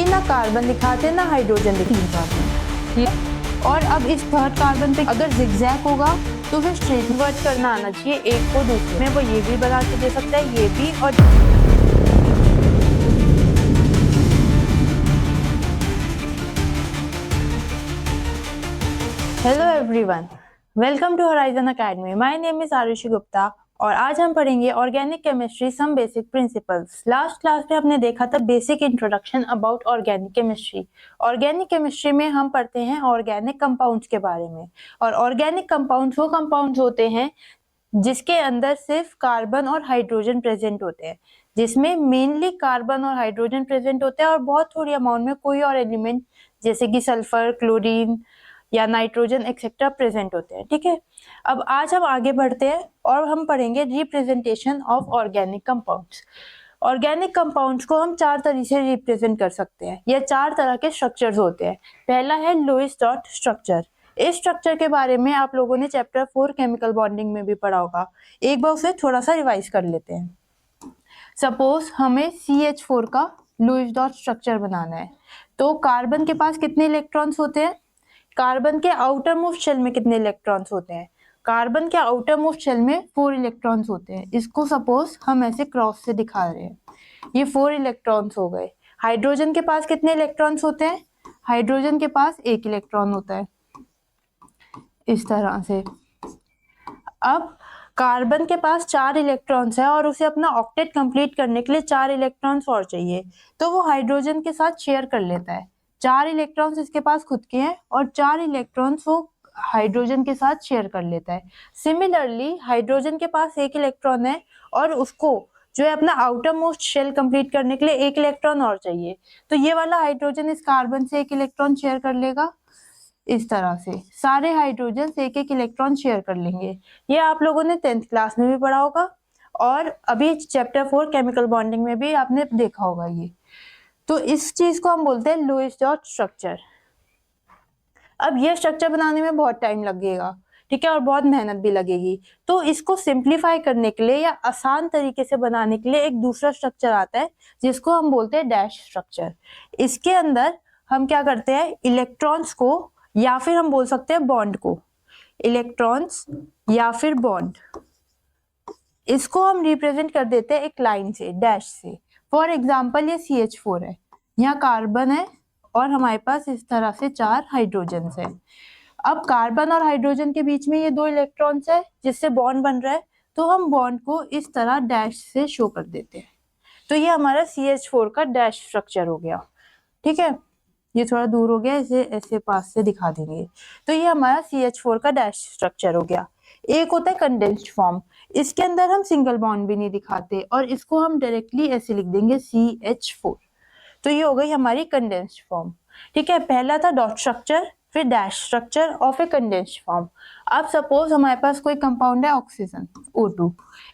कि ना कार्बन दिखाते ना हाइड्रोजन दिखाते हैं। और अब इस थर्ड कार्बन पे अगर जिगजैग होगा तो फिर स्ट्रेट वर्ड करना आना चाहिए एक को दूसरे में। वो ये भी बना के दे सकता है, ये भी। और hello everyone, welcome to Horizon Academy. My name is Aarushi Gupta और आज हम पढ़ेंगे organic chemistry some basic principles. Last class में हमने देखा था basic introduction about organic chemistry. Organic chemistry में हम पढ़ते हैं ऑर्गेनिक कंपाउंड्स के बारे में। और ऑर्गेनिक कंपाउंड्स वो कंपाउंड्स होते हैं जिसके अंदर सिर्फ कार्बन और हाइड्रोजन प्रेजेंट होते हैं, जिसमें मेनली कार्बन और हाइड्रोजन प्रेजेंट होते हैं और बहुत थोड़ी अमाउंट में कोई और एलिमेंट जैसे कि सल्फर, क्लोरीन या नाइट्रोजन एक्सेट्रा प्रेजेंट होते हैं। ठीक है, अब आज हम आगे बढ़ते हैं और हम पढ़ेंगे representation of organic compounds. Organic compounds को हम चार तरीके से रिप्रेजेंट कर सकते हैं। ये चार तरह के स्ट्रक्चर्स होते हैं। पहला है लुईस डॉट स्ट्रक्चर। इस स्ट्रक्चर के बारे में आप लोगों ने चैप्टर 4 केमिकल बॉन्डिंग में भी पढ़ा होगा। एक बार उसे थोड़ा सा रिवाइज कर लेते हैं। सपोज हमें CH4 का लुईस डॉट स्ट्रक्चर बनाना है, तो कार्बन के पास कितने इलेक्ट्रॉन्स होते हैं? कार्बन के आउटर मोस्ट शेल में कितने इलेक्ट्रॉन्स होते हैं? कार्बन के आउटर मोस्ट शेल में 4 इलेक्ट्रॉन्स होते हैं। इसको सपोज हम ऐसे क्रॉस से दिखा रहे हैं, ये 4 इलेक्ट्रॉन्स हो गए। हाइड्रोजन के पास कितने इलेक्ट्रॉन्स होते हैं? हाइड्रोजन के पास 1 इलेक्ट्रॉन होता है, इस तरह से। अब कार्बन के पास 4 इलेक्ट्रॉन्स है और उसे अपना ऑक्टेट कंप्लीट करने के लिए 4 इलेक्ट्रॉन्स और चाहिए, तो वो हाइड्रोजन के साथ शेयर कर लेता है। 4 इलेक्ट्रॉन्स इसके पास खुद के हैं और 4 इलेक्ट्रॉन्स वो हाइड्रोजन के साथ शेयर कर लेता है। सिमिलरली हाइड्रोजन के पास 1 इलेक्ट्रॉन है और उसको जो है अपना आउटर मोस्ट शेल कंप्लीट करने के लिए 1 इलेक्ट्रॉन और चाहिए, तो ये वाला हाइड्रोजन इस कार्बन से 1 इलेक्ट्रॉन शेयर कर लेगा। इस तरह से सारे हाइड्रोजन एक एक इलेक्ट्रॉन शेयर कर लेंगे। ये आप लोगों ने 10th क्लास में भी पढ़ा होगा और अभी चैप्टर 4 केमिकल बॉन्डिंग में भी आपने देखा होगा ये। तो इस चीज को हम बोलते हैं लुईस डॉट स्ट्रक्चर। अब ये स्ट्रक्चर बनाने में बहुत टाइम लगेगा, ठीक है, और बहुत मेहनत भी लगेगी। तो इसको सिंप्लीफाई करने के लिए या आसान तरीके से बनाने के लिए एक दूसरा स्ट्रक्चर आता है जिसको हम बोलते हैं डैश स्ट्रक्चर। इसके अंदर हम क्या करते हैं, इलेक्ट्रॉन्स को या फिर हम बोल सकते हैं बॉन्ड को, इलेक्ट्रॉन्स या फिर बॉन्ड, इसको हम रिप्रेजेंट कर देते हैं एक लाइन से, डैश से। फॉर एग्जाम्पल ये CH4 है, यहाँ कार्बन है और हमारे पास इस तरह से 4 हाइड्रोजन है। अब कार्बन और हाइड्रोजन के बीच में ये 2 इलेक्ट्रॉन्स है जिससे बॉन्ड बन रहा है, तो हम बॉन्ड को इस तरह डैश से शो कर देते हैं। तो ये हमारा CH4 का डैश स्ट्रक्चर हो गया। ठीक है, ये थोड़ा दूर हो गया, इसे ऐसे पास से दिखा देंगे। तो ये हमारा CH4 का डैश स्ट्रक्चर हो गया। एक होता है कंडेंस्ड फॉर्म, इसके अंदर हम सिंगल बॉन्ड भी नहीं दिखाते और इसको हम डायरेक्टली ऐसे लिख देंगे CH4। तो ये हो गई हमारी कंडेंस्ड फॉर्म। ठीक है, पहला था डॉट स्ट्रक्चर, फिर डैश स्ट्रक्चर और फिर कंडेंस्ड फॉर्म। अब सपोज हमारे पास कोई कंपाउंड है ऑक्सीजन O2,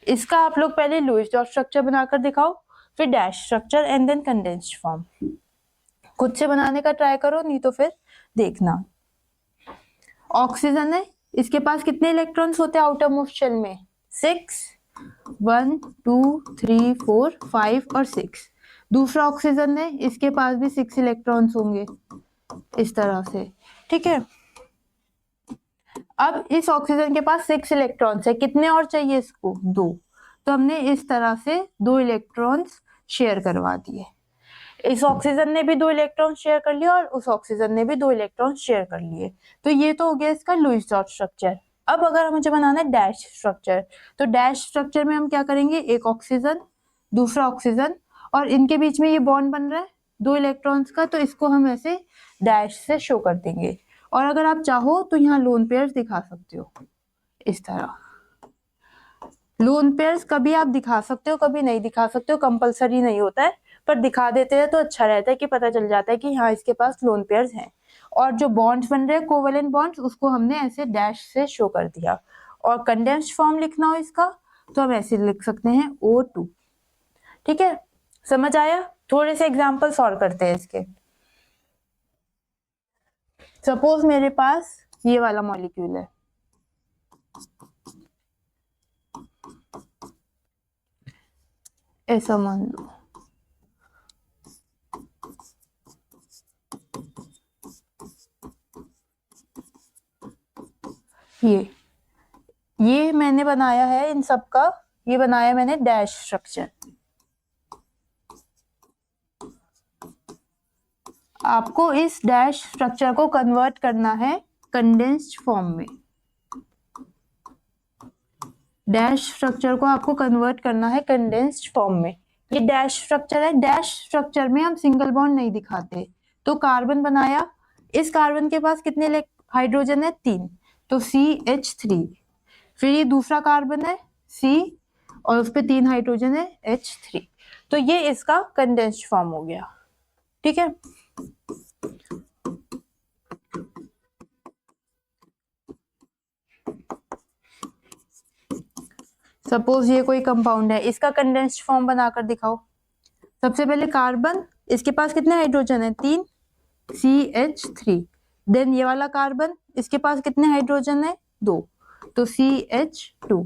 इसका आप लोग पहले लुईस डॉट स्ट्रक्चर बनाकर दिखाओ, फिर dash structure and then condensed form. खुद से बनाने का ट्राई करो, नहीं तो फिर देखना। ऑक्सीजन है, इसके पास कितने इलेक्ट्रॉन्स होते हैं आउटर मोस्ट शेल में? 6, 1 2 3 4 5 और 6। दूसरा ऑक्सीजन है, इसके पास भी 6 इलेक्ट्रॉन्स होंगे, इस तरह से। ठीक है, अब इस ऑक्सीजन के पास 6 इलेक्ट्रॉन्स है, कितने और चाहिए इसको? 2। तो हमने इस तरह से 2 इलेक्ट्रॉन्स शेयर करवा दिए। इस ऑक्सीजन ने भी 2 इलेक्ट्रॉन शेयर कर लिए और उस ऑक्सीजन ने भी 2 इलेक्ट्रॉन शेयर कर लिए। तो ये तो हो गया इसका लुईस डॉट स्ट्रक्चर। अब अगर मुझे बनाना है डैश स्ट्रक्चर, तो डैश स्ट्रक्चर में हम क्या करेंगे, एक ऑक्सीजन, दूसरा ऑक्सीजन और इनके बीच में ये बॉन्ड बन रहा है 2 इलेक्ट्रॉन्स का, तो इसको हम ऐसे डैश से शो कर देंगे। और अगर आप चाहो तो यहाँ लोन पेयर्स दिखा सकते हो, इस तरह। लोन पेयर्स कभी आप दिखा सकते हो, कभी नहीं दिखा सकते हो, कंपलसरी नहीं होता है, पर दिखा देते हैं तो अच्छा रहता है कि पता चल जाता है कि हाँ इसके पास लोन पेयर्स हैं। और जो बॉन्ड्स बन रहे हैं कोवेलेंट बॉन्ड्स, उसको हमने ऐसे डैश से शो कर दिया। और कंडेंस्ड फॉर्म लिखना हो इसका तो हम ऐसे लिख सकते हैं O2। ठीक है, समझ आया? थोड़े से एग्जाम्पल सॉल्व करते हैं इसके। सपोज मेरे पास ये वाला मॉलिक्यूल है, ऐसा मान लो। ये मैंने बनाया है इन सब का, ये बनाया मैंने डैश स्ट्रक्चर। आपको इस डैश स्ट्रक्चर को कन्वर्ट करना है कंडेंस्ड फॉर्म में। डैश स्ट्रक्चर को आपको कन्वर्ट करना है कंडेंस्ड फॉर्म में। ये डैश स्ट्रक्चर है, डैश स्ट्रक्चर में हम सिंगल बॉन्ड नहीं दिखाते। तो कार्बन बनाया, इस कार्बन के पास कितने हाइड्रोजन है? 3, तो CH3। फिर ये दूसरा कार्बन है C और उस पे 3 हाइड्रोजन है H3। तो ये इसका कंडेंस्ड फॉर्म हो गया। ठीक है, सपोज ये कोई कंपाउंड है, इसका कंडेंस्ड फॉर्म बनाकर दिखाओ। सबसे पहले कार्बन, इसके पास कितने हाइड्रोजन है? 3, CH3। देन ये वाला कार्बन, इसके पास कितने हाइड्रोजन है? 2, तो CH2।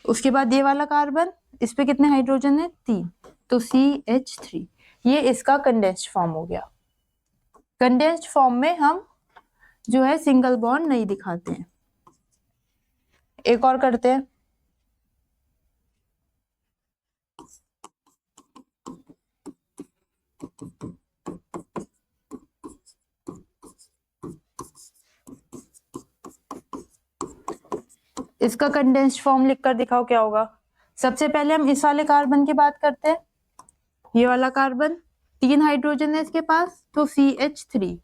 उसके बाद ये वाला कार्बन, इस पे कितने हाइड्रोजन है? 3, तो CH3। ये इसका कंडेंस्ड फॉर्म हो गया। कंडेंस्ड फॉर्म में हम जो है सिंगल बॉन्ड नहीं दिखाते हैं। एक और करते हैं। इसका कंडेंस्ड फॉर्म लिखकर दिखाओ क्या होगा। सबसे पहले हम इस वाले कार्बन की बात करते हैं। ये वाला कार्बन 3 हाइड्रोजन है इसके पास, तो CH3।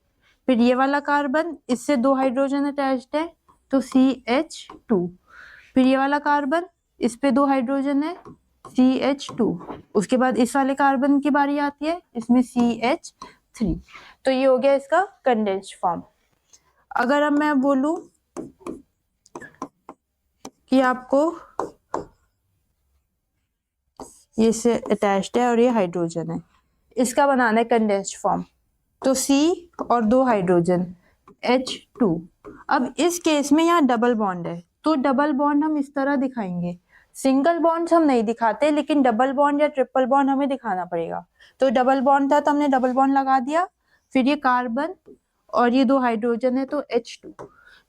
फिर ये वाला कार्बन, इससे 2 हाइड्रोजन अटैच्ड है, तो CH2। फिर ये वाला कार्बन, इस पे 2 हाइड्रोजन है, CH2। उसके बाद इस वाले कार्बन की बारी आती है, इसमें CH3। तो ये हो गया इसका कंडेंस्ड फॉर्म। अगर अब मैं बोलूं कि आपको ये से अटैच्ड है और ये हाइड्रोजन है, इसका बनाना है कंडेंस्ड फॉर्म, तो C और 2 हाइड्रोजन H2। अब इस केस में यहाँ डबल बॉन्ड है, तो डबल बॉन्ड हम इस तरह दिखाएंगे। सिंगल बॉन्ड हम नहीं दिखाते, लेकिन डबल बॉन्ड या ट्रिपल बॉन्ड हमें दिखाना पड़ेगा। तो डबल बॉन्ड था तो हमने डबल बॉन्ड लगा दिया। फिर ये कार्बन और ये 2 हाइड्रोजन है, तो H2।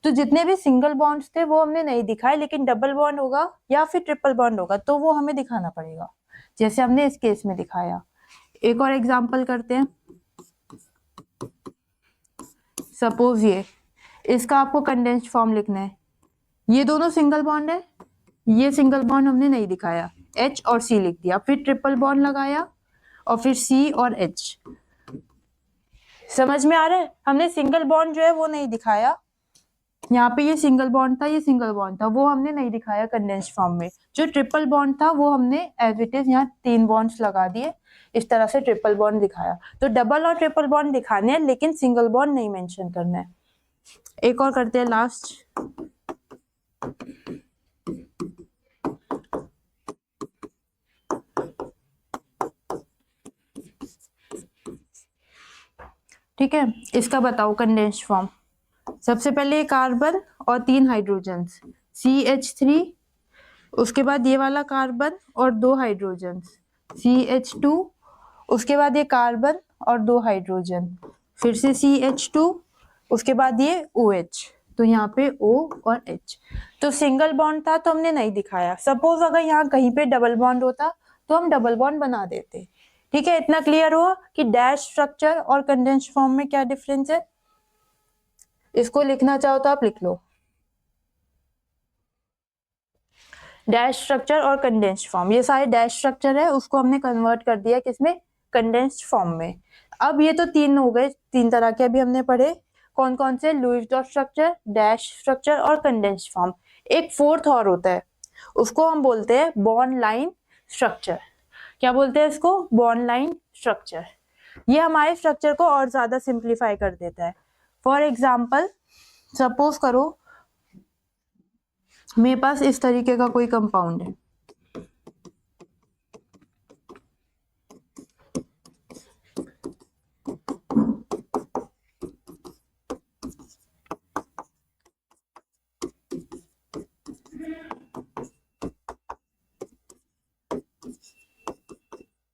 तो जितने भी सिंगल बॉन्ड्स थे वो हमने नहीं दिखाए, लेकिन डबल बॉन्ड होगा या फिर ट्रिपल बॉन्ड होगा तो वो हमें दिखाना पड़ेगा, जैसे हमने इस केस में दिखाया। एक और एग्जांपल करते हैं। सपोज इसका आपको कंडेंस्ड फॉर्म लिखना है। ये दोनों सिंगल बॉन्ड है, ये सिंगल बॉन्ड हमने नहीं दिखाया, H और C लिख दिया। फिर ट्रिपल बॉन्ड लगाया और फिर C और H। समझ में आ रहा है? हमने सिंगल बॉन्ड जो है वो नहीं दिखाया। यहाँ पे ये सिंगल बॉन्ड था, ये सिंगल बॉन्ड था, वो हमने नहीं दिखाया कंडेंस्ड फॉर्म में। जो ट्रिपल बॉन्ड था वो हमने एज इट इज यहाँ 3 बॉन्ड्स लगा दिए, इस तरह से ट्रिपल बॉन्ड दिखाया। तो डबल और ट्रिपल बॉन्ड दिखाने हैं, लेकिन सिंगल बॉन्ड नहीं मेंशन करना है। एक और करते हैं, लास्ट। ठीक है, इसका बताओ कंडेंस्ड फॉर्म। सबसे पहले कार्बन और 3 हाइड्रोजन CH3। उसके बाद ये वाला कार्बन और 2 हाइड्रोजन CH2। उसके बाद ये कार्बन और 2 हाइड्रोजन, फिर से CH2। उसके बाद ये OH, तो यहाँ पे O और H। तो सिंगल बॉन्ड था तो हमने नहीं दिखाया। सपोज अगर यहाँ कहीं पे डबल बॉन्ड होता तो हम डबल बॉन्ड बना देते। ठीक है, इतना क्लियर हुआ कि डैश स्ट्रक्चर और कंडेंस्ड फॉर्म में क्या डिफरेंस है। इसको लिखना चाहो तो आप लिख लो, डैश स्ट्रक्चर और कंडेंस्ड फॉर्म। ये सारे डैश स्ट्रक्चर है, उसको हमने कन्वर्ट कर दिया किसमें? कंडेंस्ड फॉर्म में। अब ये तो 3 हो गए, 3 तरह के अभी हमने पढ़े। कौन कौन से? Lewis dot structure, dash structure और कंडेंस्ड फॉर्म। एक 4th और होता है, उसको हम बोलते हैं बॉन्ड लाइन स्ट्रक्चर। क्या बोलते हैं इसको? Bond line structure. ये हमारे स्ट्रक्चर को और ज्यादा सिंप्लीफाई कर देता है। फॉर एग्जाम्पल, सपोज करो मेरे पास इस तरीके का कोई कंपाउंड है।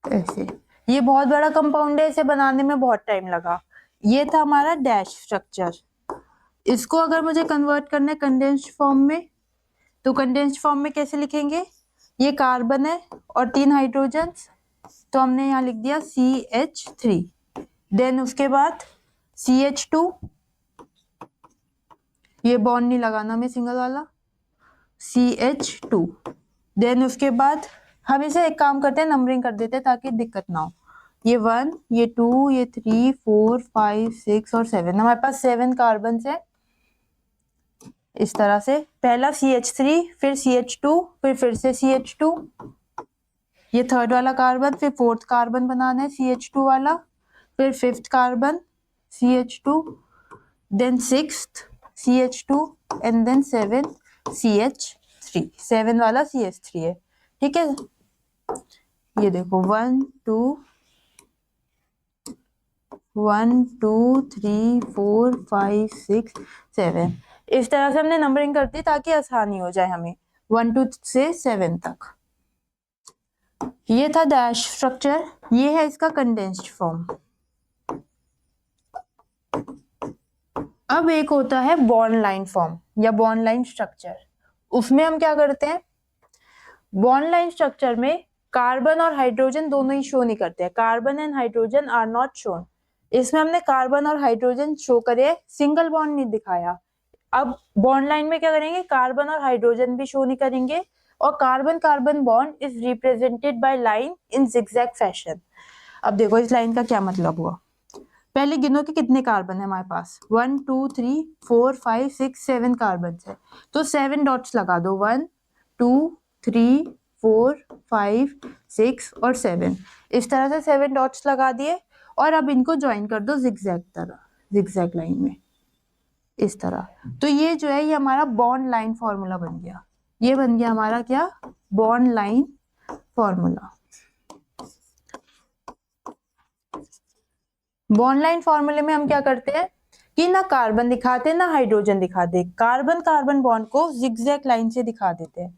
ऐसे ये बहुत बड़ा कंपाउंड है, इसे बनाने में बहुत टाइम लगा। ये था हमारा डैश स्ट्रक्चर। इसको अगर मुझे कन्वर्ट करना है कंडेंस्ड फॉर्म में, तो कंडेंस्ड फॉर्म में कैसे लिखेंगे? ये कार्बन है और 3 हाइड्रोजन, तो हमने यहाँ लिख दिया CH3। देन उसके बाद CH2, ये बॉन्ड नहीं लगाना हमें सिंगल वाला, CH2। देन उसके बाद हम इसे एक काम करते हैं, नंबरिंग कर देते हैं ताकि दिक्कत ना हो। ये 1, ये 2, ये 3, 4, 5, 6 और 7, हमारे पास 7 कार्बन है। इस तरह से पहला CH3, फिर CH2, फिर से CH2, ये थर्ड वाला कार्बन, फिर फोर्थ कार्बन बनाना है CH2 वाला, फिर fifth carbon CH2, then sixth CH2 and then 7 CH3, 7 वाला CH3 है। ठीक है, ये देखो 1 2 3 4 5 6 7, इस तरह से हमने नंबरिंग कर दी ताकि आसानी हो जाए हमें 1 2 से 7 तक। ये था डैश स्ट्रक्चर, ये है इसका कंडेंस्ड फॉर्म। अब एक होता है बॉन्ड लाइन फॉर्म या बॉन्ड लाइन स्ट्रक्चर। उसमें हम क्या करते हैं, बॉन्ड लाइन स्ट्रक्चर में कार्बन और हाइड्रोजन दोनों ही शो नहीं करते हैं, carbon and hydrogen are not shown. इसमें हमने कार्बन और हाइड्रोजन शो करे, सिंगल बॉन्ड नहीं दिखाया। अब बॉन्ड लाइन में क्या करेंगे, कार्बन और हाइड्रोजन भी शो नहीं करेंगे, और carbon carbon bond is represented by line in zigzag fashion. अब देखो इस लाइन का क्या मतलब हुआ, पहले गिनो कि कितने कार्बन है हमारे पास, 1 2 3 4 5 6 7 कार्बन है, तो 7 डॉट्स लगा दो, 1 2 3 4 5 6 और 7, इस तरह से 7 डॉट्स लगा दिए, और अब इनको ज्वाइन कर दो जिगजैग तरह, जिगजैग लाइन में इस तरह। तो ये जो है ये हमारा बॉन्ड लाइन फॉर्मूला बन गया, ये बन गया हमारा क्या, bond line formula. Bond line फॉर्मूले में हम क्या करते हैं कि ना कार्बन दिखाते ना हाइड्रोजन दिखाते, कार्बन कार्बन बॉन्ड को जिगजैग लाइन से दिखा देते हैं।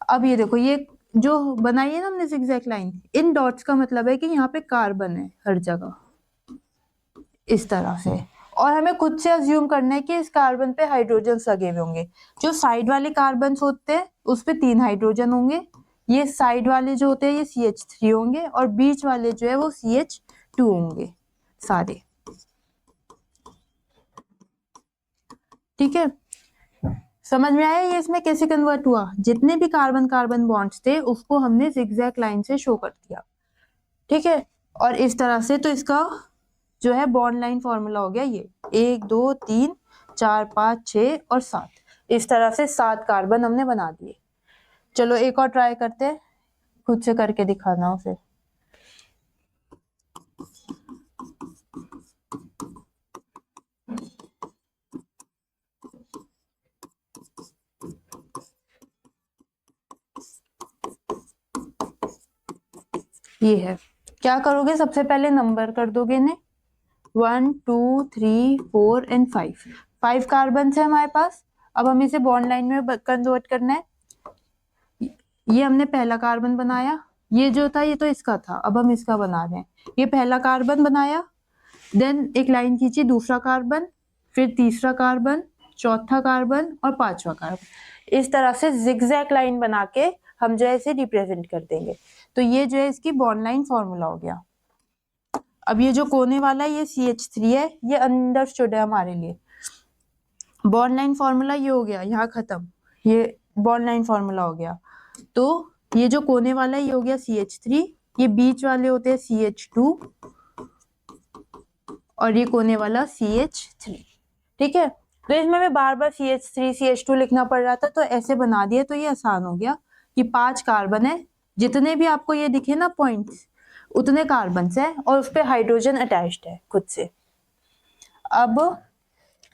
अब ये देखो, ये जो बनाई है ना हमने जिगजैग लाइन, इन डॉट्स का मतलब है कि यहाँ पे कार्बन है हर जगह इस तरह से, और हमें खुद से अज्यूम करना है कि इस कार्बन पे हाइड्रोजन लगे हुए होंगे। जो साइड वाले कार्बन होते हैं उस पे 3 हाइड्रोजन होंगे, ये साइड वाले जो होते हैं ये CH3 होंगे, और बीच वाले जो है वो CH2 होंगे सारे। ठीक है, समझ में आया ये इसमें कैसे कन्वर्ट हुआ, जितने भी कार्बन कार्बन बॉन्ड्स थे उसको हमने जिगजैग लाइन से शो कर दिया। ठीक है, और इस तरह से तो इसका जो है बॉन्ड लाइन फॉर्मूला हो गया ये 1 2 3 4 5 6 और 7, इस तरह से 7 कार्बन हमने बना दिए। चलो एक और ट्राई करते हैं, खुद से करके दिखाना उसे। ये है, क्या करोगे, सबसे पहले नंबर कर दोगे ने 1 2 3 4 एंड 5, 5 कार्बन है हमारे पास। अब हम इसे बॉन्ड लाइन में कन्वर्ट करना है, ये हमने पहला कार्बन बनाया, ये जो था ये तो इसका था, अब हम इसका बना रहे हैं। ये पहला कार्बन बनाया, देन एक लाइन खींची, दूसरा कार्बन, फिर तीसरा कार्बन, चौथा कार्बन और पांचवा कार्बन, इस तरह से जिगजैग लाइन बना के हम जो है इसे रिप्रेजेंट कर देंगे। तो ये जो है इसकी बॉन्ड लाइन फॉर्मूला हो गया। अब ये जो कोने वाला है ये CH3 है, ये अंडरस्टूड है हमारे लिए। बॉन्ड लाइन फॉर्मूला ये हो गया, यहाँ खत्म, ये बॉन्ड लाइन फॉर्मूला हो गया। तो ये जो कोने वाला है ये हो गया CH3, ये बीच वाले होते हैं CH2, और ये कोने वाला CH3। ठीक है, तो इसमें मैं बार बार CH3 CH2 लिखना पड़ रहा था, तो ऐसे बना दिया, तो ये आसान हो गया कि 5 कार्बन है, जितने भी आपको ये दिखे ना पॉइंट्स उतने कार्बन है, और उस पर हाइड्रोजन अटैच्ड है खुद से। अब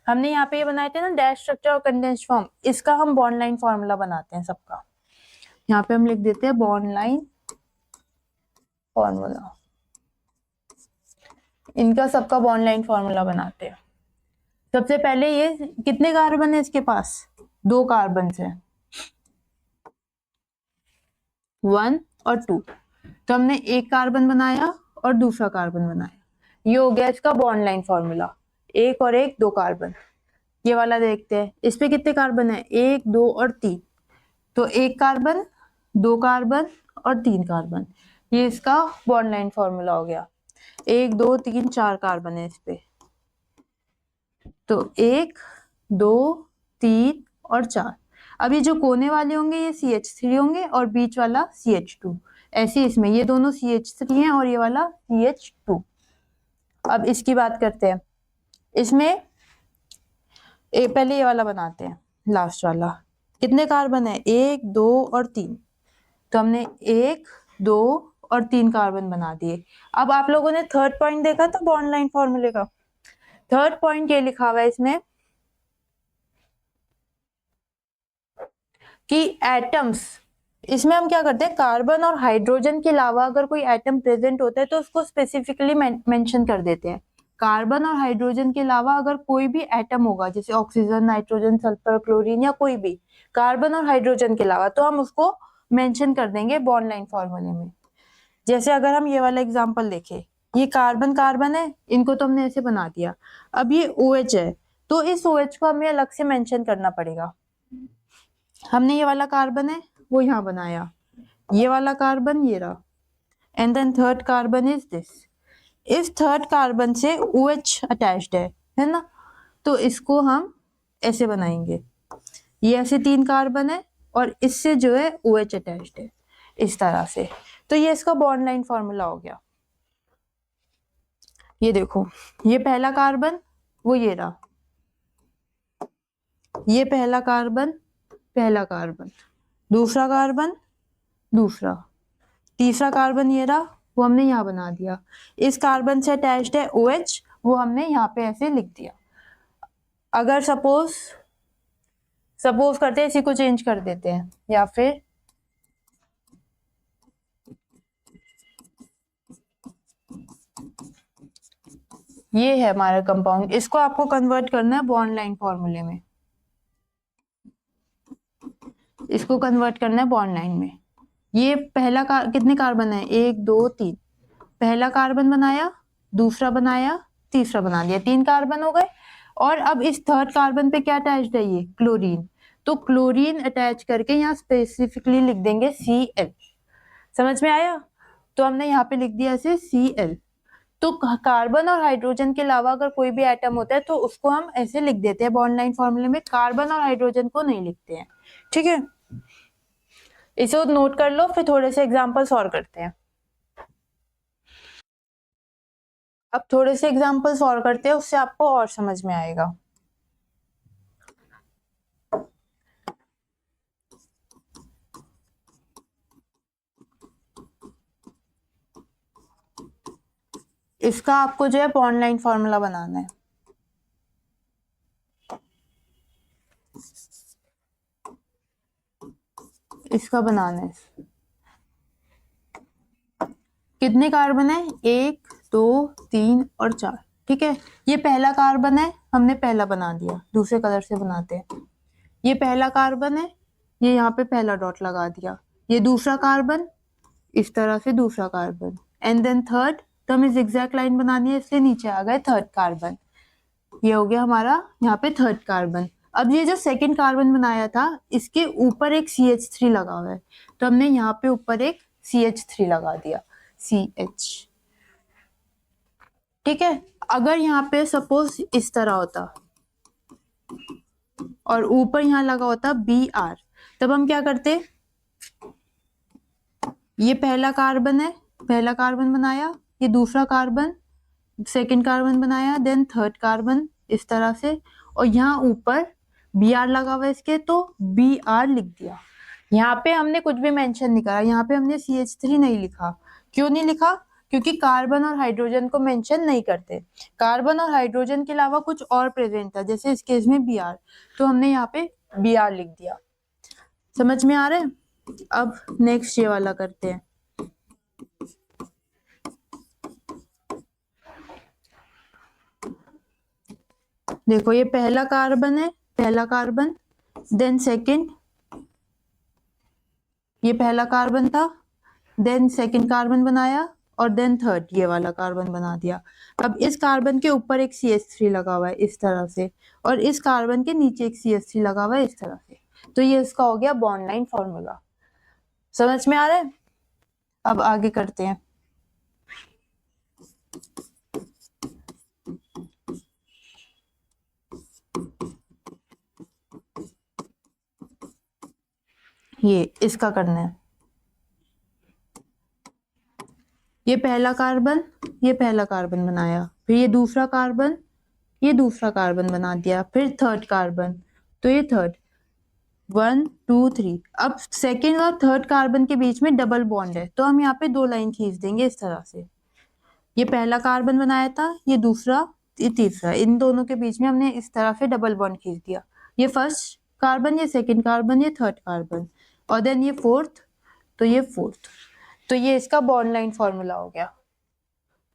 हमने यहाँ पे ये बनाए थे ना डैश स्ट्रक्चर और कंडेंस्ड फॉर्म, इसका हम बॉन्ड लाइन फॉर्मूला बनाते हैं सबका। यहाँ पे हम लिख देते हैं बॉन्ड लाइन फॉर्मूला, इनका सबका बॉन्ड लाइन फॉर्मूला बनाते हैं। सबसे पहले ये कितने कार्बन है इसके पास, 2 कार्बन है, 1 और 2, तो हमने एक कार्बन बनाया और दूसरा कार्बन बनाया, ये हो गया इसका बॉन्ड लाइन फॉर्मूला, 1 और 1 2 कार्बन। ये वाला देखते हैं, इस पे कितने कार्बन है, 1 2 और 3। तो 1 कार्बन, 2 कार्बन और 3 कार्बन, ये इसका बॉन्ड लाइन फॉर्मूला हो गया। 1 2 3 4 कार्बन है इस पे, तो 1 2 3 और 4। अब ये जो कोने वाले होंगे ये CH3 होंगे और बीच वाला CH2। ऐसे इसमें ये दोनों CH3 हैं और ये वाला CH2। अब इसकी बात करते हैं, इसमें पहले ये वाला बनाते हैं, लास्ट वाला। कितने कार्बन है, 1 2 और 3। तो हमने 1 2 और 3 कार्बन बना दिए। अब आप लोगों ने थर्ड पॉइंट देखा था बॉन्ड लाइन फॉर्मूले का। थर्ड पॉइंट ये लिखा हुआ है इसमें कि एटम्स, इसमें हम क्या करते हैं, कार्बन और हाइड्रोजन के अलावा अगर कोई एटम प्रेजेंट होता है तो उसको स्पेसिफिकली मेंशन कर देते हैं। कार्बन और हाइड्रोजन के अलावा अगर कोई भी एटम होगा, जैसे ऑक्सीजन, नाइट्रोजन, सल्फर, क्लोरीन या कोई भी, कार्बन और हाइड्रोजन के अलावा, तो हम उसको मेंशन कर देंगे बॉन्ड लाइन फॉर्मूले में। जैसे अगर हम ये वाला एग्जांपल देखें, ये कार्बन कार्बन है, इनको तो हमने ऐसे बना दिया। अब ये OH है, तो इस OH को हमें अलग से मेंशन करना पड़ेगा। हमने ये वाला कार्बन है वो यहाँ बनाया, ये वाला कार्बन ये रहा, and then third carbon is this. इस थर्ड कार्बन से OH अटैच्ड है ना, तो इसको हम ऐसे बनाएंगे। ये ऐसे 3 कार्बन है और इससे जो है OH अटैच्ड है इस तरह से। तो ये इसका बॉन्ड लाइन फॉर्मूला हो गया। ये देखो, ये पहला कार्बन वो ये रहा, ये पहला कार्बन, पहला कार्बन, दूसरा कार्बन, दूसरा, तीसरा कार्बन ये रहा, वो हमने यहाँ बना दिया। इस कार्बन से अटैच्ड है OH, वो हमने यहाँ पे ऐसे लिख दिया। अगर सपोज करते हैं, इसी को चेंज कर देते हैं, या फिर ये है हमारा कंपाउंड, इसको आपको कन्वर्ट करना है बॉन्ड लाइन फॉर्मूले में, इसको कन्वर्ट करना है बॉन्ड लाइन में। ये पहला कितने कार्बन है, 1 2 3। पहला कार्बन बनाया, दूसरा बनाया, तीसरा बना दिया, 3 कार्बन हो गए। और अब इस थर्ड कार्बन पे क्या अटैच्ड है, ये क्लोरीन। तो क्लोरीन अटैच करके यहाँ स्पेसिफिकली लिख देंगे Cl। समझ में आया? तो हमने यहाँ पे लिख दिया ऐसे Cl। तो कार्बन और हाइड्रोजन के अलावा अगर कोई भी एटम होता है तो उसको हम ऐसे लिख देते हैं बॉन्ड लाइन फॉर्मूले में, कार्बन और हाइड्रोजन को नहीं लिखते हैं। ठीक है, इसे नोट कर लो, फिर थोड़े से एग्जांपल्स और करते हैं। अब थोड़े से एग्जांपल्स और करते हैं, उससे आपको और समझ में आएगा। इसका आपको जो है बॉन्ड लाइन फॉर्मूला बनाना है। इसका बनाना है, कितने कार्बन है, 1 2 3 और 4। ठीक है, ये पहला कार्बन है, हमने पहला बना दिया, दूसरे कलर से बनाते हैं। ये पहला कार्बन है, ये यहाँ पे पहला डॉट लगा दिया। ये दूसरा कार्बन, इस तरह से दूसरा कार्बन, एंड देन थर्ड। तो हमें जिगजैग लाइन बनानी है, इसलिए नीचे आ गए थर्ड कार्बन। ये हो गया हमारा यहाँ पे थर्ड कार्बन। अब ये जो सेकंड कार्बन बनाया था, इसके ऊपर एक CH3 लगा हुआ है, तो हमने यहाँ पे ऊपर एक CH3 लगा दिया, CH। ठीक है, अगर यहाँ पे सपोज इस तरह होता और ऊपर यहाँ लगा होता Br, तब हम क्या करते, ये पहला कार्बन है, पहला कार्बन बनाया, ये दूसरा कार्बन, सेकंड कार्बन बनाया, देन थर्ड कार्बन, इस तरह से, और यहाँ ऊपर Br लगा हुआ है इसके, तो Br लिख दिया। यहाँ पे हमने कुछ भी मेंशन नहीं करा, यहाँ पे हमने CH3 नहीं लिखा। क्यों नहीं लिखा? क्योंकि कार्बन और हाइड्रोजन को मेंशन नहीं करते। कार्बन और हाइड्रोजन के अलावा कुछ और प्रेजेंट था, जैसे इस केस में Br, तो हमने यहाँ पे Br लिख दिया। समझ में आ रहा है? अब नेक्स्ट ये वाला करते हैं। देखो, ये पहला कार्बन है, पहला कार्बन, देन सेकंड, ये पहला कार्बन था, देन सेकंड कार्बन बनाया और देन थर्ड ये वाला कार्बन बना दिया। अब इस कार्बन के ऊपर एक CH3 लगा हुआ है इस तरह से, और इस कार्बन के नीचे एक CH3 लगा हुआ है इस तरह से। तो ये इसका हो गया बॉन्ड लाइन फॉर्मूला। समझ में आ रहा है? अब आगे करते हैं। ये इसका करना है। ये पहला कार्बन बनाया, फिर ये दूसरा कार्बन बना दिया, फिर थर्ड कार्बन, तो ये थर्ड 1 2 3। अब सेकेंड और थर्ड कार्बन के बीच में डबल बॉन्ड है, तो हम यहाँ पे 2 लाइन खींच देंगे इस तरह से। ये पहला कार्बन बनाया था, ये दूसरा, ये तीसरा, इन दोनों के बीच में हमने इस तरह से डबल बॉन्ड खींच दिया। ये फर्स्ट कार्बन, ये सेकेंड कार्बन, ये थर्ड कार्बन, और देन ये फोर्थ, तो ये फोर्थ। तो ये इसका बॉन्ड लाइन फॉर्मूला हो गया।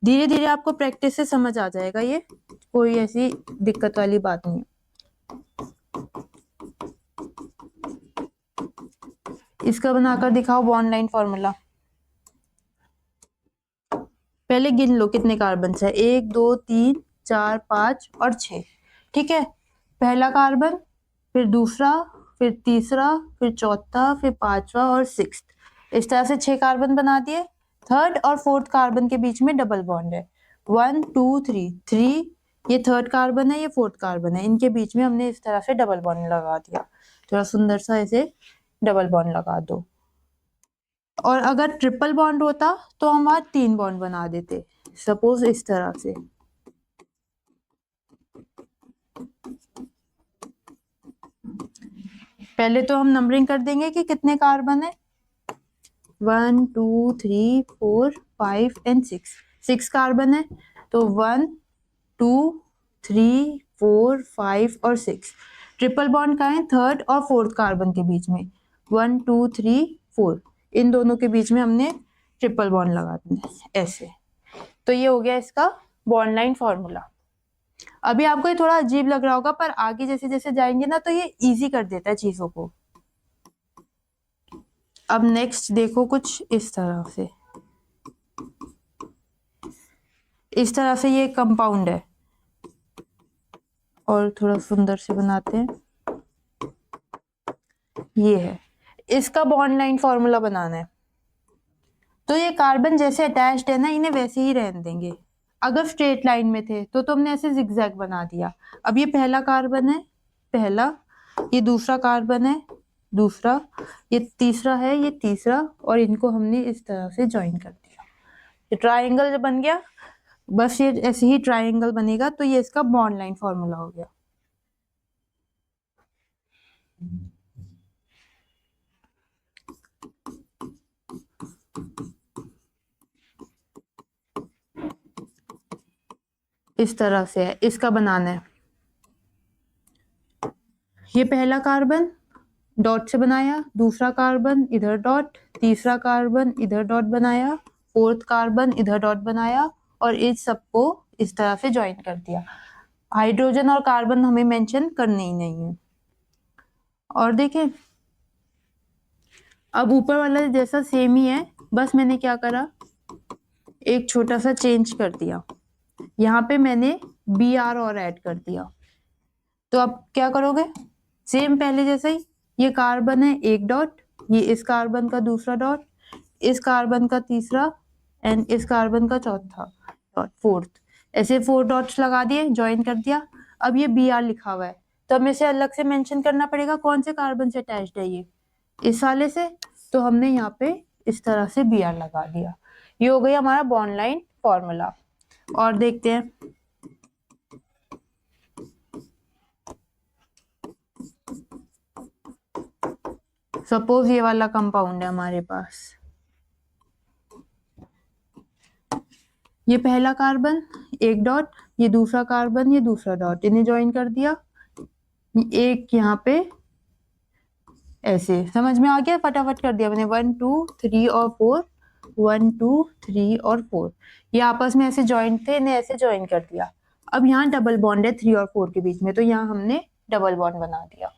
धीरे धीरे आपको प्रैक्टिस से समझ आ जाएगा, ये कोई ऐसी दिक्कत वाली बात नहीं है। इसका बनाकर दिखाओ बॉन्ड लाइन फॉर्मूला। पहले गिन लो कितने कार्बन है, 1 2 3 4 5 और 6। ठीक है, पहला कार्बन, फिर दूसरा, फिर तीसरा, फिर चौथा, फिर पांचवा और सिक्स्थ। इस तरह से 6 कार्बन बना दिए। थर्ड और फोर्थ कार्बन के बीच में डबल बॉन्ड है, 1 2 3 3। ये थर्ड कार्बन है, ये फोर्थ कार्बन है, इनके बीच में हमने इस तरह से डबल बॉन्ड लगा दिया। थोड़ा सुंदर सा ऐसे डबल बॉन्ड लगा दो। और अगर ट्रिपल बॉन्ड होता तो हम वहां 3 बॉन्ड बना देते, सपोज इस तरह से। पहले तो हम नंबरिंग कर देंगे कि कितने कार्बन है, 1 2 3 4 5 एंड 6। 6 कार्बन है, तो 1 2 3 4 5 और 6। ट्रिपल बॉन्ड का है थर्ड और फोर्थ कार्बन के बीच में, 1 2 3 4। इन दोनों के बीच में हमने ट्रिपल बॉन्ड लगा देना ऐसे। तो ये हो गया इसका बॉन्ड लाइन फॉर्मूला। अभी आपको ये थोड़ा अजीब लग रहा होगा, पर आगे जैसे जैसे जाएंगे ना तो ये इजी कर देता है चीजों को। अब नेक्स्ट देखो कुछ इस तरह से, इस तरह से ये कंपाउंड है, और थोड़ा सुंदर से बनाते हैं। ये है, इसका बॉन्ड लाइन फॉर्मूला बनाना है। तो ये कार्बन जैसे अटैच्ड है ना, इन्हें वैसे ही रहने देंगे। अगर स्ट्रेट लाइन में थे तो तुमने ऐसे जिगजैग बना दिया। अब ये पहला कार्बन है, पहला, ये दूसरा कार्बन है, दूसरा, ये तीसरा है, ये तीसरा, और इनको हमने इस तरह से ज्वाइन कर दिया। ये ट्राइंगल जब बन गया, बस ये ऐसे ही ट्राइंगल बनेगा। तो ये इसका बॉन्ड लाइन फॉर्मूला हो गया। इस तरह से है, इसका बनाना है। ये पहला कार्बन डॉट से बनाया, दूसरा कार्बन इधर डॉट, तीसरा कार्बन इधर डॉट बनाया, फोर्थ कार्बन इधर डॉट बनाया, और इस सबको इस तरह से ज्वाइन कर दिया। हाइड्रोजन और कार्बन हमें मेंशन करने ही नहीं है। और देखें, अब ऊपर वाला जैसा सेम ही है, बस मैंने क्या करा, एक छोटा सा चेंज कर दिया। यहाँ पे मैंने Br और ऐड कर दिया। तो अब क्या करोगे, सेम पहले जैसा ही। ये कार्बन है एक डॉट, ये इस कार्बन का दूसरा डॉट, इस कार्बन का तीसरा, एंड इस कार्बन का चौथा डॉट, फोर्थ। ऐसे 4 डॉट्स लगा दिए, ज्वाइन कर दिया। अब ये Br लिखा हुआ है, तो हमें इसे अलग से मेंशन करना पड़ेगा कौन से कार्बन से अटैच्ड है ये, इस वाले से। तो हमने यहाँ पे इस तरह से Br लगा दिया। ये हो गया हमारा बॉन्ड लाइन फॉर्मूला। और देखते हैं, सपोज ये वाला कंपाउंड है हमारे पास, ये पहला कार्बन एक डॉट, ये दूसरा कार्बन, ये दूसरा डॉट, इन्हें ज्वाइन कर दिया। एक यहाँ पे ऐसे, समझ में आ गया, फटाफट कर दिया मैंने, 1 2 3 और 4, 1 2 3 और 4। ये आपस में ऐसे ज्वाइंट थे, इन्हें ऐसे ज्वाइन कर दिया। अब यहाँ डबल बॉन्ड है 3 और 4 के बीच में, तो यहाँ हमने डबल बॉन्ड बना दिया।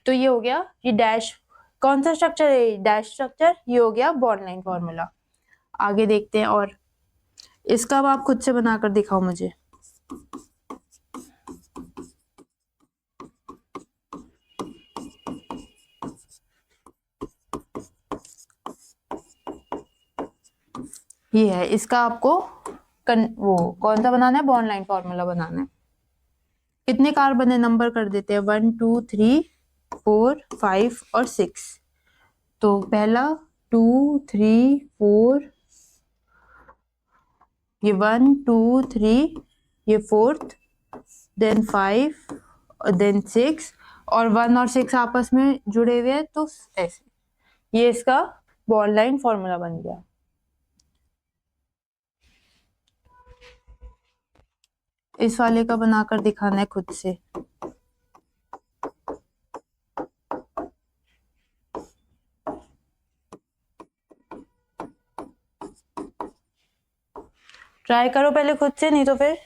तो ये हो गया, ये डैश कौन सा स्ट्रक्चर है, डैश स्ट्रक्चर। ये हो गया बॉन्ड लाइन फॉर्मूला। आगे देखते हैं। और इसका अब आप खुद से बनाकर दिखाओ मुझे। ये है, इसका आपको वो कौन सा बनाना है, बॉन्ड लाइन फॉर्मूला बनाना है। कितने कार्बन है नंबर कर देते हैं, 1 2 3 4 5 और 6। तो पहला 2 3 4, ये 1 2 3, ये 4th, देन 5 देन 6, और 1 और 6 आपस में जुड़े हुए हैं, तो ऐसे ये इसका बॉन्ड लाइन फॉर्मूला बन गया। इस वाले का बनाकर दिखाना है खुद से। ट्राई करो पहले खुद से, नहीं तो फिर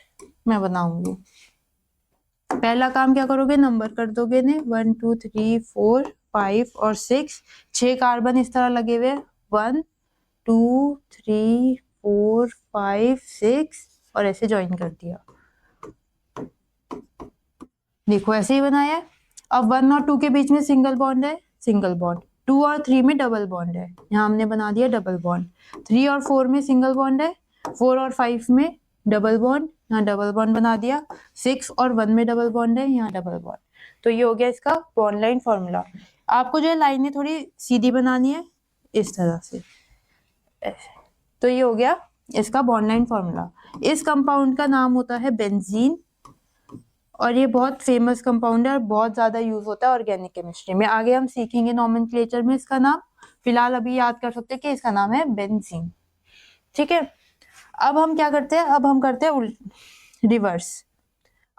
मैं बनाऊंगी। पहला काम क्या करोगे, नंबर कर दोगे ने 1 2 3 4 5 और 6। 6 कार्बन इस तरह लगे हुए, 1 2 3 4 5 6, और ऐसे ज्वाइन कर दिया। देखो ऐसे ही बनाया है। अब 1 और 2 के बीच में सिंगल बॉन्ड है, सिंगल बॉन्ड। 2 और 3 में डबल बॉन्ड है, यहाँ हमने बना दिया डबल बॉन्ड। 3 और 4 में सिंगल बॉन्ड है, 4 और 5 में डबल बॉन्ड, यहाँ डबल बॉन्ड बना दिया। 6 और 1 में डबल बॉन्ड है, यहाँ डबल बॉन्ड। तो ये हो गया इसका बॉन्ड लाइन फॉर्मूला। आपको जो है लाइनें थोड़ी सीधी बनानी है इस तरह से, तो ये हो गया इसका बॉन्ड लाइन फॉर्मूला। इस कंपाउंड का नाम होता है बेंजीन, और ये बहुत फेमस कंपाउंड है और बहुत ज्यादा यूज होता है ऑर्गेनिक केमिस्ट्री में। आगे हम सीखेंगे नॉमेनक्लेचर में इसका नाम, फिलहाल अभी याद कर सकते हैं कि इसका नाम है बेंजीन। ठीक है, अब हम क्या करते हैं, अब हम करते हैं रिवर्स।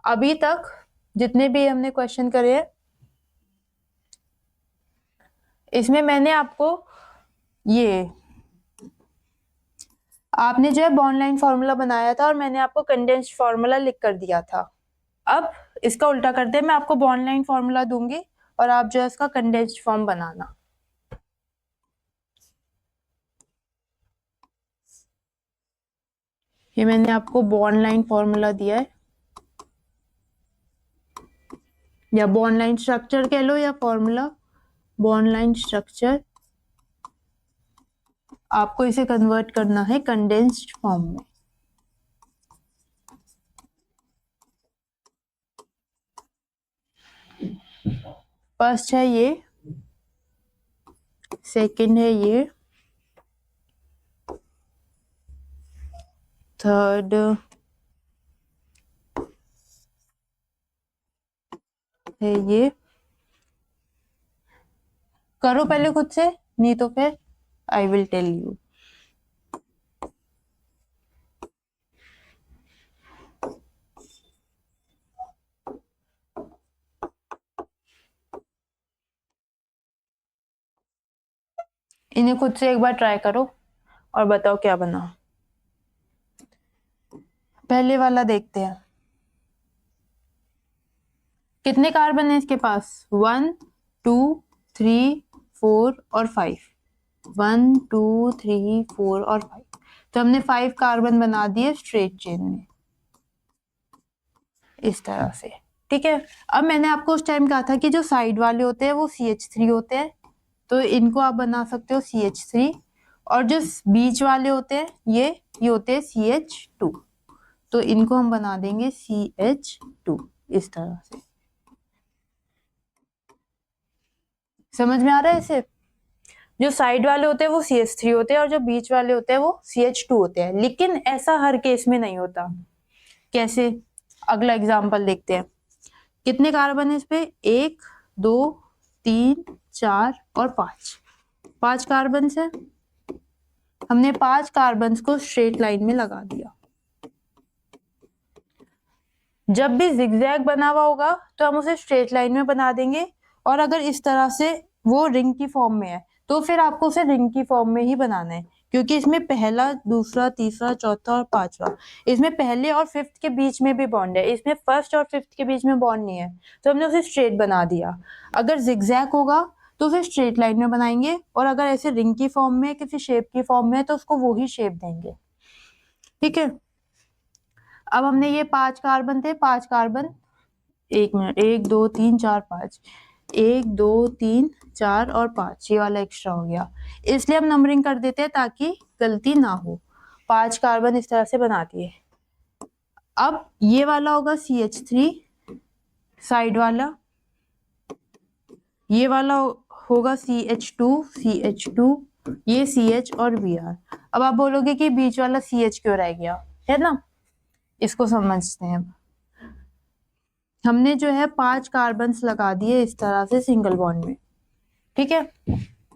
अभी तक जितने भी हमने क्वेश्चन करे हैं, इसमें मैंने आपको ये आपने जो है बॉन्ड लाइन फॉर्मूला बनाया था और मैंने आपको कंडेंस्ड फॉर्मूला लिख कर दिया था। अब इसका उल्टा करते हैं, मैं आपको बॉन्ड लाइन फॉर्मूला दूंगी और आप जो है इसका कंडेंस्ड फॉर्म बनाना। ये मैंने आपको बॉन्ड लाइन फॉर्मूला दिया है, या बॉन्ड लाइन स्ट्रक्चर कह लो या फॉर्मूला। बॉन्ड लाइन स्ट्रक्चर आपको इसे कन्वर्ट करना है कंडेंस्ड फॉर्म में। फर्स्ट है ये, सेकंड है ये, थर्ड है ये। करो पहले खुद से, नहीं तो फिर आई विल टेल यू। इन्हें खुद से एक बार ट्राई करो और बताओ क्या बना। पहले वाला देखते हैं, कितने कार्बन है इसके पास, 1 2 3 4 और 5। 1 2 3 4 और 5, तो हमने 5 कार्बन बना दिए स्ट्रेट चेन में इस तरह से। ठीक है, अब मैंने आपको उस टाइम कहा था कि जो साइड वाले होते हैं वो CH3 होते हैं, तो इनको आप बना सकते हो CH3, और जो बीच वाले होते हैं ये होते हैं CH2, तो इनको हम बना देंगे CH2 इस तरह से। समझ में आ रहा है इसे? जो साइड वाले होते हैं वो CH3 होते हैं और जो बीच वाले होते हैं वो CH2 होते हैं, लेकिन ऐसा हर केस में नहीं होता। कैसे, अगला एग्जांपल देखते हैं। कितने कार्बन है इस पे, 1 2 3 4 और 5। 5 कार्बन है, हमने 5 कार्बन को स्ट्रेट लाइन में लगा दिया। जब भी जिगजैग बना हुआ होगा तो हम उसे स्ट्रेट लाइन में बना देंगे, और अगर इस तरह से वो रिंग की फॉर्म में है तो फिर आपको उसे रिंग की फॉर्म में ही बनाना है, क्योंकि इसमें पहला दूसरा तीसरा चौथा और पांचवा, इसमें पहले और 5th के बीच में भी बॉन्ड है, इसमें 1st और 5th के बीच में बॉन्ड नहीं है, तो हमने उसे स्ट्रेट बना दिया। अगर जिगजैग होगा तो उसे स्ट्रेट लाइन में बनाएंगे, और अगर ऐसे रिंग की फॉर्म में किसी शेप की फॉर्म में है तो उसको वो ही शेप देंगे। ठीक है। अब हमने ये 5 कार्बन थे, 5 कार्बन, 1 मिनट, 1 2 3 4 5, 1 2 3 4 और 5, ये वाला एक्स्ट्रा हो गया, इसलिए हम नंबरिंग कर देते हैं ताकि गलती ना हो। 5 कार्बन इस तरह से बना दिए। अब ये वाला होगा CH3 साइड वाला, ये वाला होगा CH2, ये CH और Br। अब आप बोलोगे कि बीच वाला CH क्यों रह गया, है ना, इसको समझते हैं। हमने जो है 5 कार्बन्स लगा दिए इस तरह से सिंगल बॉन्ड में, ठीक है,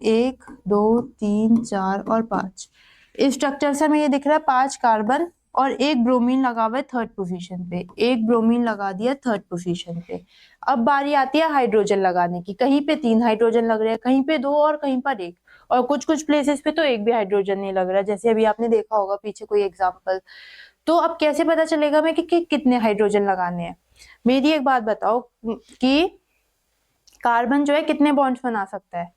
1 2 3 4 और 5। इस स्ट्रक्चर से हमें ये दिख रहा है 5 कार्बन और एक ब्रोमीन लगा हुआ है थर्ड पोजीशन पे, एक ब्रोमीन लगा दिया थर्ड पोजीशन पे। अब बारी आती है हाइड्रोजन लगाने की। कहीं पे 3 हाइड्रोजन लग रहे हैं, कहीं पे 2 और कहीं पर 1, और कुछ कुछ प्लेसेस पे तो एक भी हाइड्रोजन नहीं लग रहा, जैसे अभी आपने देखा होगा पीछे कोई एग्जाम्पल। तो अब कैसे पता चलेगा मैं कि कितने हाइड्रोजन लगाने हैं। मेरी एक बात बताओ कि कार्बन जो है कितने बॉन्ड्स बना सकता है।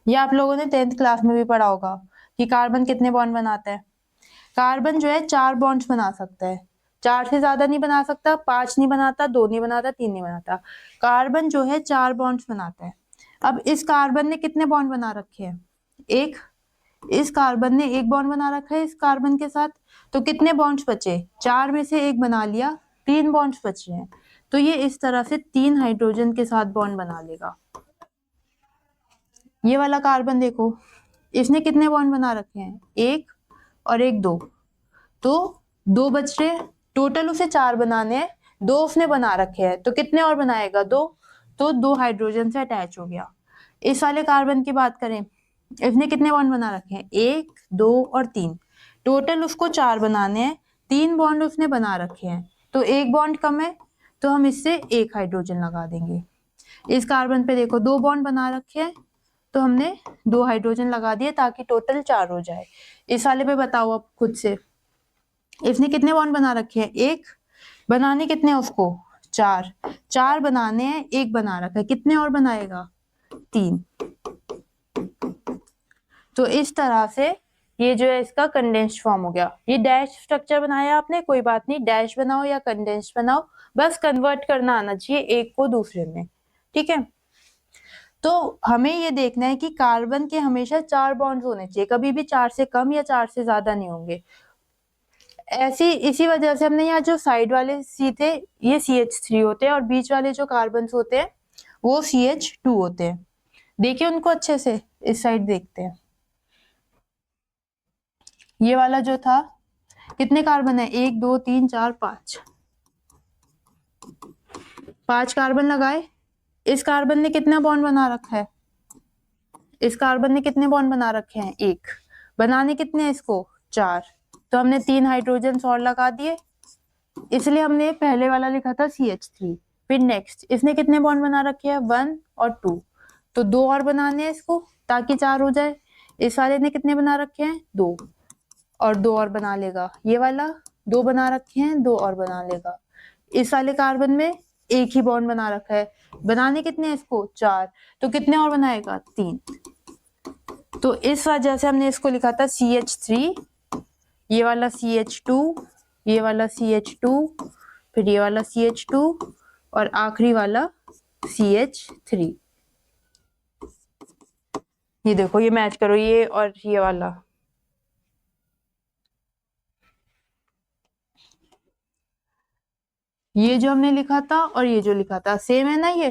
ये आप लोगों ने 10th क्लास में भी पढ़ा होगा कि कार्बन कितने बॉन्ड बनाता है। कार्बन जो है 4 बॉन्ड्स बना सकता है, 4 से ज्यादा नहीं बना सकता, 5 नहीं बनाता, 2 नहीं बनाता, 3 नहीं बनाता। कार्बन जो है 4 बॉन्ड्स बनाता है। अब इस कार्बन ने कितने बॉन्ड बना रखे हैं, एक। इस कार्बन ने एक बॉन्ड बना रखा है इस कार्बन के साथ, तो कितने बॉन्ड्स बचे, 4 में से एक बना लिया, 3 बॉन्ड्स बच रहे हैं। तो ये इस तरह से 3 हाइड्रोजन के साथ बॉन्ड बना लेगा। ये वाला कार्बन देखो, इसने कितने बॉन्ड बना रखे हैं, 1 और 1 2, तो 2 बच रहे, टोटल उसे 4 बनाने हैं, 2 उसने बना रखे हैं, तो कितने और बनाएगा, 2, तो 2 हाइड्रोजन से अटैच हो गया। इस वाले कार्बन की बात करें, इसने कितने बॉन्ड बना रखे हैं, 1 2 और 3, टोटल उसको 4 बनाने हैं, 3 बॉन्ड उसने बना रखे हैं, तो 1 बॉन्ड कम है, तो हम इससे 1 हाइड्रोजन लगा देंगे। इस कार्बन पे देखो 2 बॉन्ड बना रखे हैं, तो हमने 2 हाइड्रोजन लगा दिए ताकि टोटल 4 हो जाए। इस वाले पे बताओ अब खुद से, इसने कितने बॉन्ड बना रखे हैं, 1, बनाने कितने हैं उसको, 4, 4 बनाने हैं, 1 बना रखा है, कितने और बनाएगा, 3। तो इस तरह से ये जो है इसका कंडेंस्ड फॉर्म हो गया। ये डैश स्ट्रक्चर बनाया आपने, कोई बात नहीं, डैश बनाओ या कंडेंस्ड बनाओ, बस कन्वर्ट करना आना चाहिए एक को दूसरे में, ठीक है। तो हमें ये देखना है कि कार्बन के हमेशा 4 बॉन्ड्स होने चाहिए, कभी भी 4 से कम या 4 से ज्यादा नहीं होंगे। ऐसी इसी वजह से हमने यहाँ जो साइड वाले सी थे ये CH3 होते हैं, और बीच वाले जो कार्बन होते हैं वो CH2 होते हैं। देखिए उनको अच्छे से, इस साइड देखते हैं। ये वाला जो था, कितने कार्बन है, 1 2 3 4 5, 5 कार्बन लगाए। इस कार्बन ने कितना बॉन्ड बना रखा है, इस कार्बन ने कितने बॉन्ड बना रखे हैं, 1, बनाने कितने हैं इसको, 4, तो हमने 3 हाइड्रोजन और लगा दिए, इसलिए हमने पहले वाला लिखा था CH3। फिर नेक्स्ट इसने कितने बॉन्ड बना रखे हैं, 1 और 2, तो 2 और बनाने हैं इसको ताकि 4 हो जाए। इस वाले ने कितने बना रखे हैं, 2, और 2 और बना लेगा। ये वाला 2 बना रखे हैं, 2 और बना लेगा। इस वाले कार्बन में एक ही बॉन्ड बना रखा है, बनाने कितने हैं इसको, 4, तो कितने और बनाएगा, 3। तो इस वजह से हमने इसको लिखा था CH3, ये वाला CH2, ये वाला CH2, फिर ये वाला CH2 और आखिरी वाला CH3। ये देखो, ये मैच करो, ये और ये वाला, ये जो हमने लिखा था और ये जो लिखा था सेम है ना ये।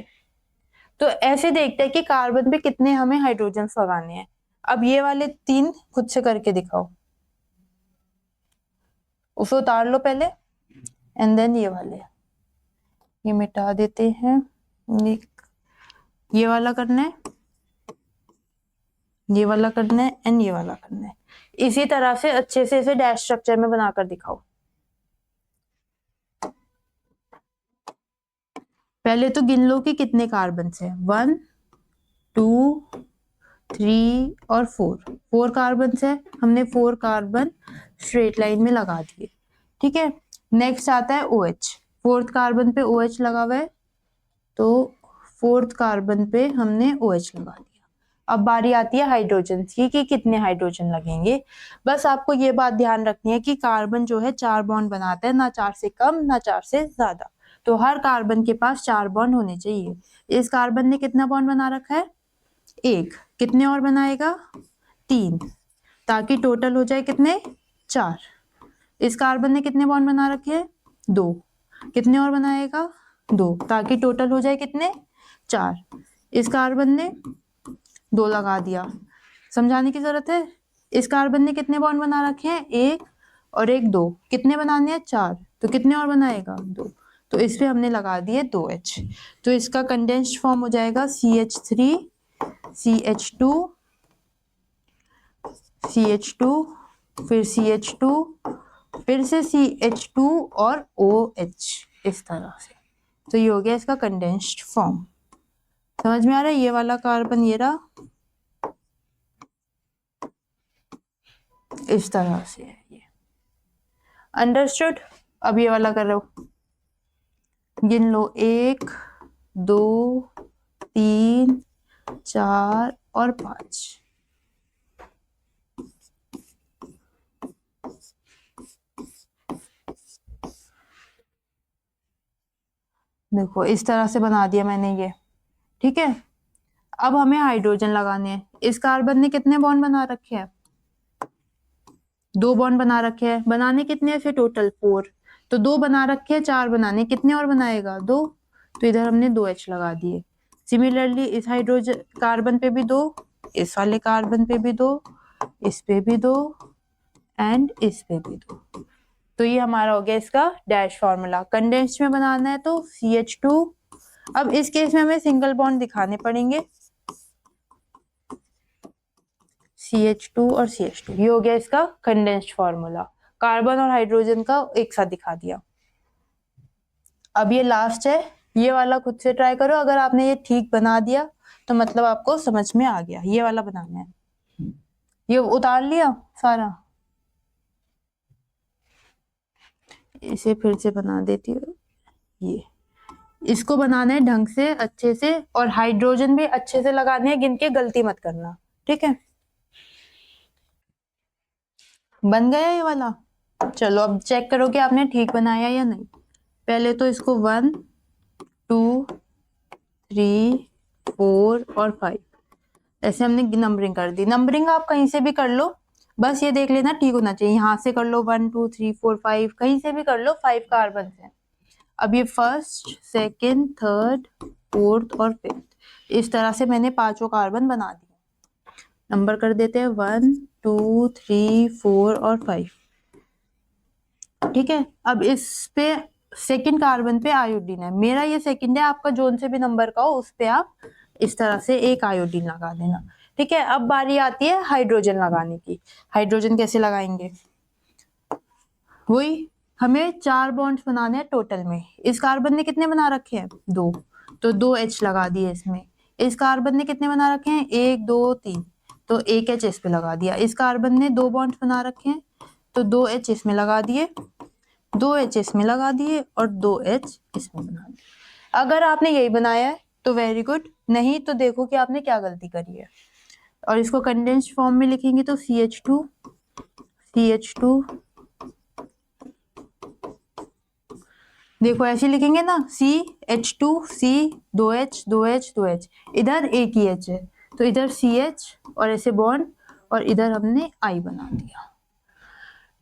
तो ऐसे देखते हैं कि कार्बन पे कितने हमें हाइड्रोजन लगाने हैं। अब ये वाले 3 खुद से करके दिखाओ, उसे उतार लो पहले, एंड देन ये वाले, ये मिटा देते हैं, ये वाला करना है, ये वाला करना है, एंड ये वाला करना है। इसी तरह से अच्छे से इसे डैश स्ट्रक्चर में बनाकर दिखाओ। पहले तो गिन लो कि कितने कार्बन है, 1 2 3 और 4 कार्बन है। हमने 4 कार्बन स्ट्रेट लाइन में लगा दिए, ठीक है। नेक्स्ट आता है OH, 4th कार्बन पे OH लगा हुआ है, तो 4th कार्बन पे हमने OH लगा दिया। अब बारी आती है हाइड्रोजन की कि कितने हाइड्रोजन लगेंगे। बस आपको ये बात ध्यान रखनी है कि कार्बन जो है 4 बॉन्ड बनाता है, ना 4 से कम ना 4 से ज्यादा। तो हर कार्बन के पास 4 बॉन्ड होने चाहिए। इस कार्बन ने कितना बॉन्ड बना रखा है? 1। कितने और बनाएगा? 3, ताकि टोटल हो जाए कितने? 4। इस कार्बन ने कितने बॉन्ड बना रखे हैं? 2। कितने और बनाएगा? 2, ताकि टोटल हो जाए कितने? 4। इस कार्बन ने 2 लगा दिया। समझाने की जरूरत है? इस कार्बन ने कितने बॉन्ड बना रखे हैं? 1 और 1 2। कितने बनाने हैं? 4। तो कितने और बनाएगा? 2। तो इस पे हमने लगा दिए 2H। तो इसका कंडेंस्ड फॉर्म हो जाएगा CH3 CH2 CH2 फिर CH2 फिर से CH2 और OH, इस तरह से। तो ये हो गया इसका कंडेंस्ड फॉर्म। समझ में आ रहा है? ये वाला कार्बन ये रहा, इस तरह से है ये। अंडरस्टूड? अब ये वाला कर लो, गिन लो 1 2 3 4 और 5। देखो इस तरह से बना दिया मैंने ये, ठीक है। अब हमें हाइड्रोजन लगाने हैं। इस कार्बन ने कितने बॉन्ड बना रखे हैं? 2 बॉन्ड बना रखे हैं। बनाने कितने हैं फिर टोटल? 4। तो 2 बना रखे हैं, 4 बनाने, कितने और बनाएगा? 2। तो इधर हमने 2H लगा दिए। सिमिलरली इस हाइड्रोजन कार्बन पे भी 2, इस वाले कार्बन पे भी 2, इस पे भी 2 एंड इस पे भी 2। तो ये हमारा हो गया इसका डैश फॉर्मूला। कंडेंस्ड में बनाना है तो CH2। अब इस केस में हमें सिंगल बॉन्ड दिखाने पड़ेंगे, CH2 और CH2। ये हो गया इसका कंडेंस्ड फॉर्मूला। कार्बन और हाइड्रोजन का एक साथ दिखा दिया। अब ये लास्ट है, ये वाला खुद से ट्राई करो। अगर आपने ये ठीक बना दिया तो मतलब आपको समझ में आ गया। ये वाला बनाना है। ये उतार लिया सारा, इसे फिर से बना देती हूँ। ये इसको बनाना है ढंग से, अच्छे से, और हाइड्रोजन भी अच्छे से लगाने हैं, गिन के, गलती मत करना, ठीक है। बन गया ये वाला? चलो अब चेक करो कि आपने ठीक बनाया या नहीं। पहले तो इसको 1 2 3 4 और 5 ऐसे हमने नंबरिंग कर दी। नंबरिंग आप कहीं से भी कर लो, बस ये देख लेना ठीक होना चाहिए। यहाँ से कर लो 1 2 3 4 5, कहीं से भी कर लो, 5 कार्बन है। अब ये फर्स्ट सेकेंड थर्ड फोर्थ और फिफ्थ, इस तरह से मैंने 5 कार्बन बना दिए। नंबर कर देते हैं 1 2 3 4 और 5, ठीक है। अब इस पे सेकंड कार्बन पे आयोडीन है, मेरा ये सेकंड है, आपका जोन से भी नंबर का हो उस पे आप इस तरह से एक आयोडीन लगा देना, ठीक है। अब बारी आती है हाइड्रोजन लगाने की। हाइड्रोजन कैसे लगाएंगे? वही, हमें 4 बॉन्ड्स बनाने हैं टोटल में। इस कार्बन ने कितने बना रखे हैं? 2, तो 2H लगा दिए इसमें। इस कार्बन ने कितने बना रखे हैं? 1 2 3, तो 1H इस पे लगा दिया। इस कार्बन ने 2 बॉन्ड्स बना रखे हैं, तो 2H इसमें लगा दिए, 2H इसमें लगा दिए और 2H इसमें बना दिए। अगर आपने यही बनाया है तो वेरी गुड, नहीं तो देखो कि आपने क्या गलती करी है। और इसको कंडेंस्ड फॉर्म में लिखेंगे तो CH2 CH2, देखो ऐसे लिखेंगे ना, CH2 C 2H 2H 2H, इधर एक ही H है तो इधर CH और ऐसे बॉन्ड, और इधर हमने I बना दिया,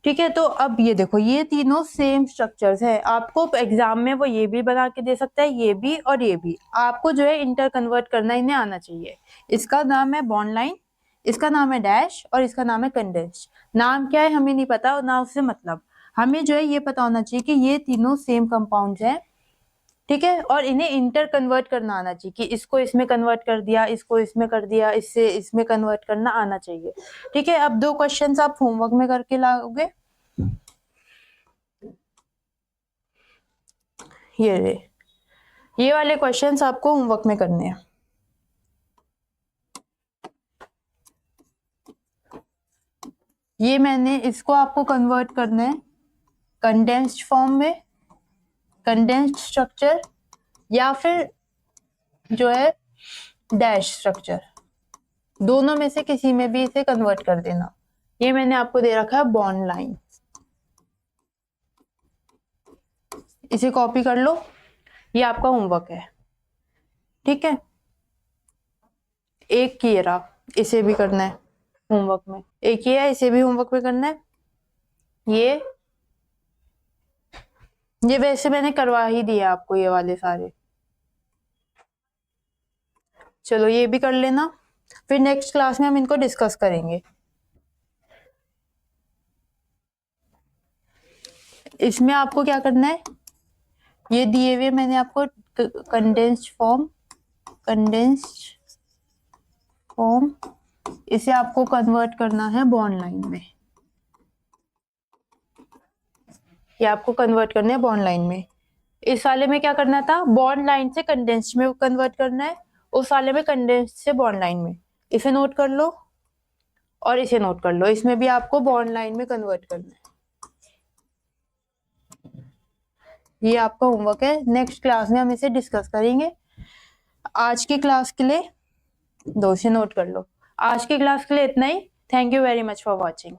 ठीक है। तो अब ये देखो, ये तीनों सेम स्ट्रक्चर्स है। आपको एग्जाम में वो ये भी बना के दे सकता है, ये भी और ये भी। आपको जो है इंटर कन्वर्ट करना इन्हें आना चाहिए। इसका नाम है बॉन्ड लाइन, इसका नाम है डैश और इसका नाम है कंडेंस्ड। नाम क्या है हमें नहीं पता और ना उससे मतलब, हमें जो है ये पता होना चाहिए कि ये तीनों सेम कंपाउंड्स हैं, ठीक है। और इन्हें इंटर कन्वर्ट करना आना चाहिए कि इसको इसमें कन्वर्ट कर दिया, इसको इसमें कर दिया, इससे इसमें कन्वर्ट करना आना चाहिए, ठीक है। अब 2 क्वेश्चंस आप होमवर्क में करके लाओगे। ये वाले क्वेश्चंस आपको होमवर्क में करने हैं। ये मैंने इसको आपको कन्वर्ट करना है कंडेंस्ड फॉर्म में, कंडेंस्ड स्ट्रक्चर, या फिर जो है डैश स्ट्रक्चर, दोनों में से किसी में भी इसे कन्वर्ट कर देना। ये मैंने आपको दे रखा है बॉन्ड लाइन, इसे कॉपी कर लो, ये आपका होमवर्क है, ठीक है। एक ये रहा, इसे भी करना है होमवर्क में, एक ये है, इसे भी होमवर्क में करना है। ये वैसे मैंने करवा ही दिया आपको ये वाले सारे, चलो ये भी कर लेना, फिर नेक्स्ट क्लास में हम इनको डिस्कस करेंगे। इसमें आपको क्या करना है, ये दिए हुए मैंने आपको कंडेंस्ड फॉर्म, इसे आपको कन्वर्ट करना है बॉन्ड लाइन में, ये आपको कन्वर्ट करना है बॉन्ड लाइन में। इस वाले में क्या करना था, बॉन्ड लाइन से कंडेंस्ड में कन्वर्ट करना है, उस वाले में कंडेंस्ड से बॉन्ड लाइन में। इसे नोट कर लो और इसे नोट कर लो, इसमें भी आपको बॉन्ड लाइन में कन्वर्ट करना है। ये आपका होमवर्क है, नेक्स्ट क्लास में हम इसे डिस्कस करेंगे। आज की क्लास के लिए 2 से नोट कर लो। आज की क्लास के लिए इतना ही। Thank you very much for watching.